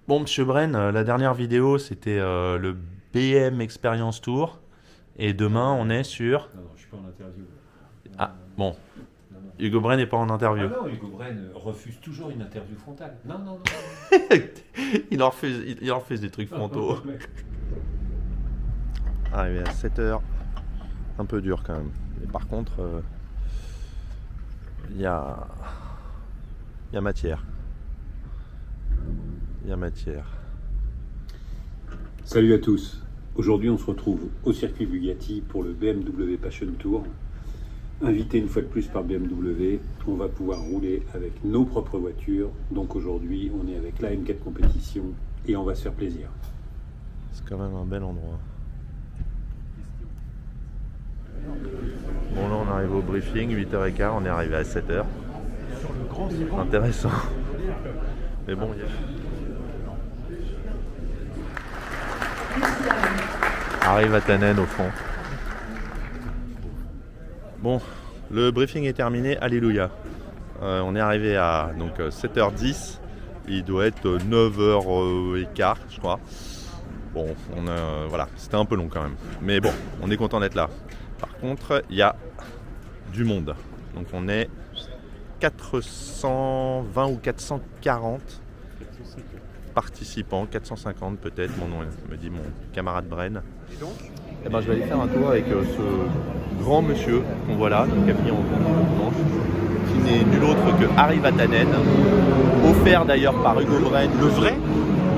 Bon, Monsieur Bren, la dernière vidéo, c'était le BM Experience Tour. Et demain, on est sur... Non, je suis pas en interview. Ah, bon. Non, non. Hugo Bren n'est pas en Ah interview. non, Hugo Bren refuse toujours une interview frontale. Non, non, non. il en refuse des trucs frontaux. Arrivé à 7h. Un peu dur quand même. Mais par contre, il y a matière. Il y a matière. Salut à tous. Aujourd'hui, on se retrouve au circuit Bugatti pour le BMW Passion Tour. Invité une fois de plus par BMW, on va pouvoir rouler avec nos propres voitures. Donc aujourd'hui, on est avec la M4 Compétition et on va se faire plaisir. C'est quand même un bel endroit. Bon, là on arrive au briefing, 8h15, on est arrivé à 7h. Intéressant. Mais bon, il y a... Arrive à Tannen au fond. Bon, le briefing est terminé, alléluia. On est arrivé à donc 7h10, il doit être 9h15 je crois. Bon, voilà, c'était un peu long quand même. Mais bon, on est content d'être là. Par contre, il y a du monde. Donc on est 420 ou 440 participants, 450 peut-être, mon nom me dit mon camarade Bren. Et donc Eh ben, je vais aller faire un tour avec ce grand monsieur qu'on voit là, donc habillé en blanche, qui n'est nul autre que Harry Vatanen, offert d'ailleurs par Hugo Bren. Le vrai?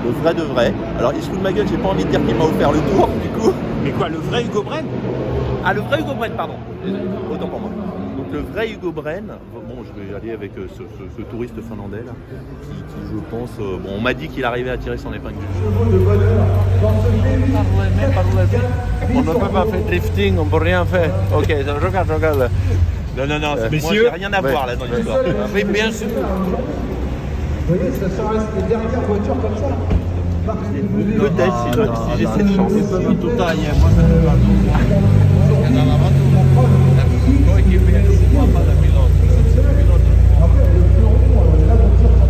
Le vrai de vrai. Alors il se fout de ma gueule, j'ai pas envie de dire qu'il m'a offert le tour du coup. Mais quoi, le vrai Hugo Bren? Ah, le vrai Hugo Bren, pardon. Autant pour moi. Donc le vrai Hugo Bren, bon, je vais aller avec ce touriste finlandais là, qui je pense, bon, on m'a dit qu'il arrivait à tirer son épingle du jeu. On ne peut pas faire drifting, on ne peut rien faire. Ok, regarde. Non, moi messieurs, j'ai rien à voir là dans l'histoire. Oui, bien sûr. Vous voyez, ça sera les dernières voitures comme ça. Peut-être si j'ai cette chance. Tout ça, il y a moi, ça ne pas dans la voiture. Coéquipier, moi, pas de pilote. Après, le fleuron, la voiture, ça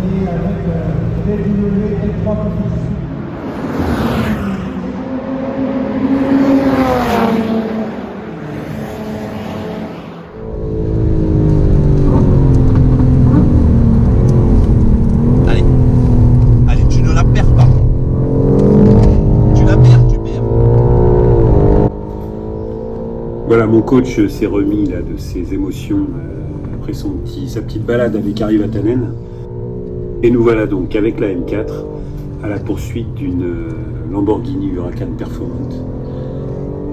et avec des BMW L3 compétition. Allez, tu ne la perds pas. Tu la perds, tu perds. Voilà, mon coach s'est remis là, de ses émotions après sa petite balade avec Harry Vatanen. Et nous voilà donc avec la M4 à la poursuite d'une Lamborghini Huracan Performante.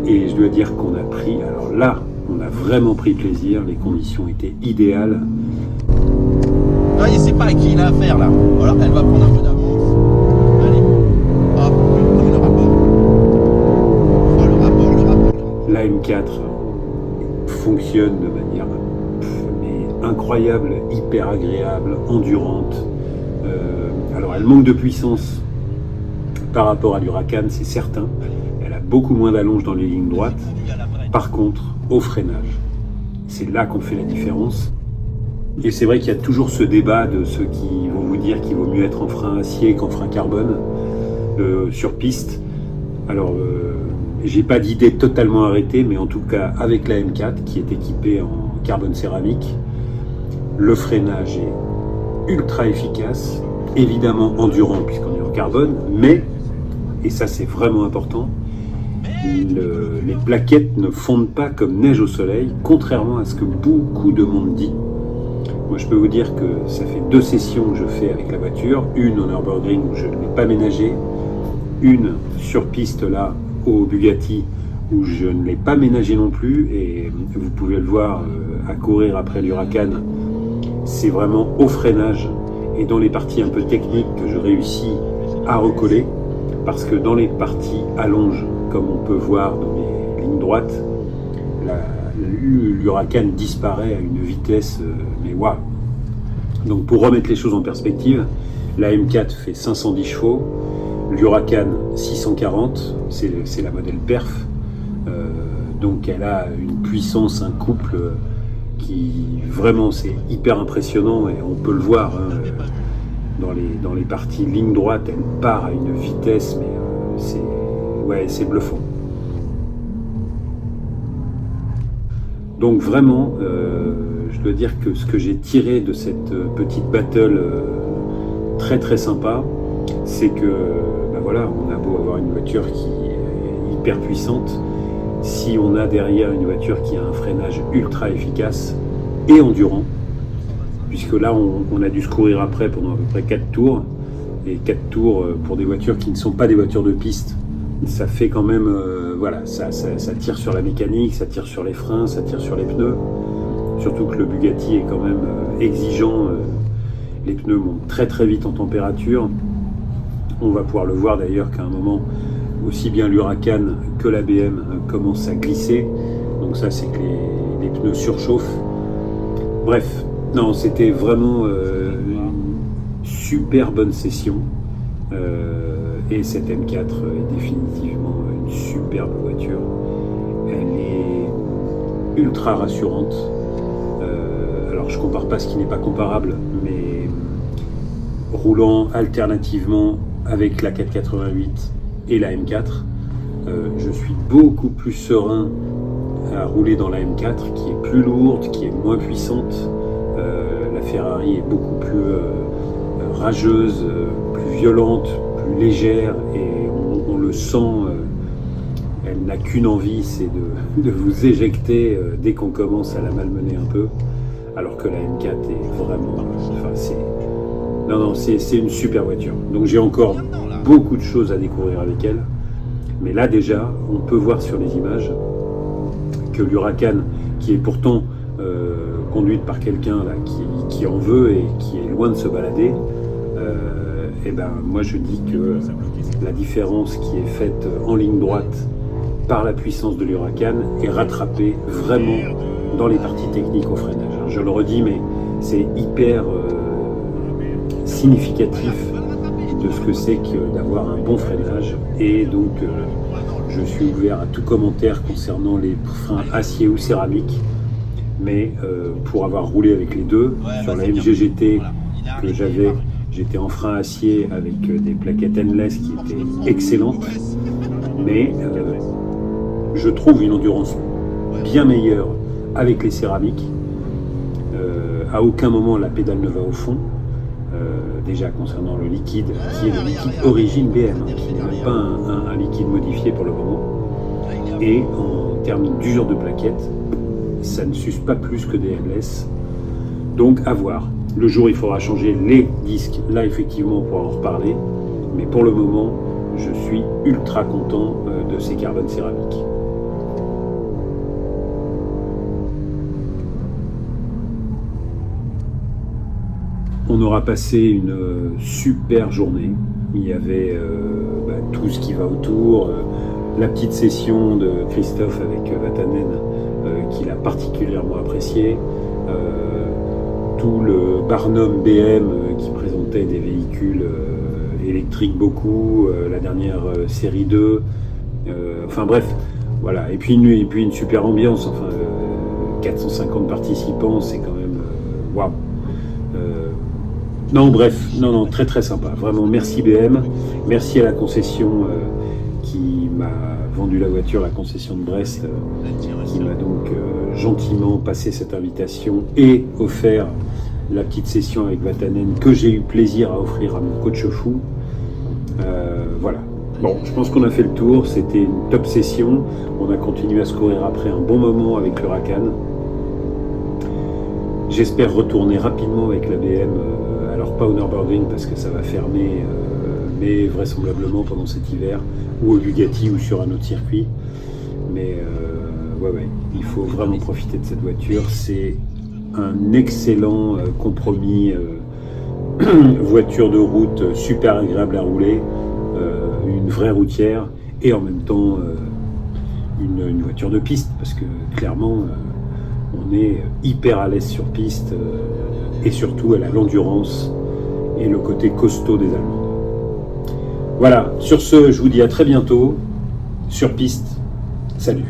Et je dois dire qu'on a pris, alors là, on a vraiment pris plaisir, les conditions étaient idéales. Non, il sait pas à qui il a affaire là. Voilà, elle va prendre un peu d'avance. Allez, hop, le rapport. Oh, le rapport. La M4 fonctionne de manière mais incroyable, hyper agréable, endurante. Alors elle manque de puissance par rapport à l'Huracan, c'est certain. Elle a beaucoup moins d'allonge dans les lignes droites. Par contre, au freinage, c'est là qu'on fait la différence. Et c'est vrai qu'il y a toujours ce débat de ceux qui vont vous dire qu'il vaut mieux être en frein acier qu'en frein carbone sur piste. Alors, j'ai pas d'idée totalement arrêtée, mais en tout cas, avec la M4 qui est équipée en carbone céramique, le freinage est ultra efficace, évidemment endurant puisqu'on est en carbone, mais, et ça c'est vraiment important, les plaquettes ne fondent pas comme neige au soleil, contrairement à ce que beaucoup de monde dit. Moi je peux vous dire que ça fait 2 sessions que je fais avec la voiture, une en Nürburgring où je ne l'ai pas ménagée, une sur piste là au Bugatti où je ne l'ai pas ménagé non plus, et vous pouvez le voir à courir après l'Huracan, c'est vraiment au freinage et dans les parties un peu techniques que je réussis à recoller, parce que dans les parties allonges, comme on peut voir dans les lignes droites, l'Huracan disparaît à une vitesse, mais waouh. Donc pour remettre les choses en perspective, la M4 fait 510 chevaux, l'Huracan 640, c'est la modèle perf, donc elle a une puissance, un couple qui vraiment c'est hyper impressionnant et on peut le voir dans les parties ligne droite, elle part à une vitesse, mais c'est bluffant. Donc vraiment, je dois dire que ce que j'ai tiré de cette petite battle très très sympa, c'est que voilà, on a beau avoir une voiture qui est hyper puissante, si on a derrière une voiture qui a un freinage ultra efficace et endurant, puisque là on a dû se courir après pendant à peu près 4 tours, et 4 tours pour des voitures qui ne sont pas des voitures de piste, ça fait quand même, voilà, ça tire sur la mécanique, ça tire sur les freins, ça tire sur les pneus, surtout que le Bugatti est quand même exigeant, les pneus montent très très vite en température, on va pouvoir le voir d'ailleurs qu'à un moment, aussi bien l'Huracan que la BM commencent à glisser, donc ça c'est que les pneus surchauffent. Bref, non, c'était vraiment une super bonne session, et cette M4 est définitivement une superbe voiture. Elle est ultra rassurante. Alors je compare pas ce qui n'est pas comparable, mais roulant alternativement avec la 488 et la M4, je suis beaucoup plus serein à rouler dans la M4, qui est plus lourde, qui est moins puissante. La Ferrari est beaucoup plus rageuse, plus violente, plus légère, et on le sent, elle n'a qu'une envie, c'est de vous éjecter dès qu'on commence à la malmener un peu, alors que la M4 est vraiment, enfin c'est une super voiture. Donc j'ai encore beaucoup de choses à découvrir avec elle, mais là déjà on peut voir sur les images que l'Huracan, qui est pourtant conduite par quelqu'un qui en veut et qui est loin de se balader, et ben moi je dis que la différence qui est faite en ligne droite par la puissance de l'Huracan est rattrapée vraiment dans les parties techniques au freinage. Je le redis, mais c'est hyper significatif de ce que c'est que d'avoir un bon freinage, et donc je suis ouvert à tout commentaire concernant les freins acier ou céramique, mais pour avoir roulé avec les deux, sur la MG-GT que j'étais en frein acier avec des plaquettes endless qui étaient excellentes, mais je trouve une endurance bien meilleure avec les céramiques. À aucun moment la pédale ne va au fond. Déjà concernant le liquide, qui est le liquide origine BM, qui n'est même pas un liquide modifié pour le moment. Et en termes d'usure de plaquettes, ça ne s'use pas plus que des endless. Donc à voir. Le jour il faudra changer les disques, là effectivement on pourra en reparler. Mais pour le moment, je suis ultra content de ces carbones céramiques. On aura passé une super journée. Il y avait tout ce qui va autour, la petite session de Christophe avec Vatanen qu'il a particulièrement apprécié, tout le Barnum BM qui présentait des véhicules électriques beaucoup, la dernière série 2, enfin bref, voilà. Et puis une super ambiance, enfin 450 participants, c'est quand même waouh. Non, bref, non, très très sympa. Vraiment, merci BM. Merci à la concession qui m'a vendu la voiture, la concession de Brest, qui m'a donc gentiment passé cette invitation et offert la petite session avec Vatanen que j'ai eu plaisir à offrir à mon coach fou. Voilà. Bon, je pense qu'on a fait le tour. C'était une top session. On a continué à se courir après un bon moment avec l'Huracan. J'espère retourner rapidement avec la BM. Alors pas au Nürburgring parce que ça va fermer, mais vraisemblablement pendant cet hiver, ou au Bugatti ou sur un autre circuit. Mais ouais, il faut vraiment profiter de cette voiture. C'est un excellent compromis, voiture de route super agréable à rouler, une vraie routière, et en même temps une voiture de piste, parce que clairement on est hyper à l'aise sur piste. Et surtout, elle a l'endurance et le côté costaud des Allemandes. Voilà, sur ce, je vous dis à très bientôt, sur piste. Salut.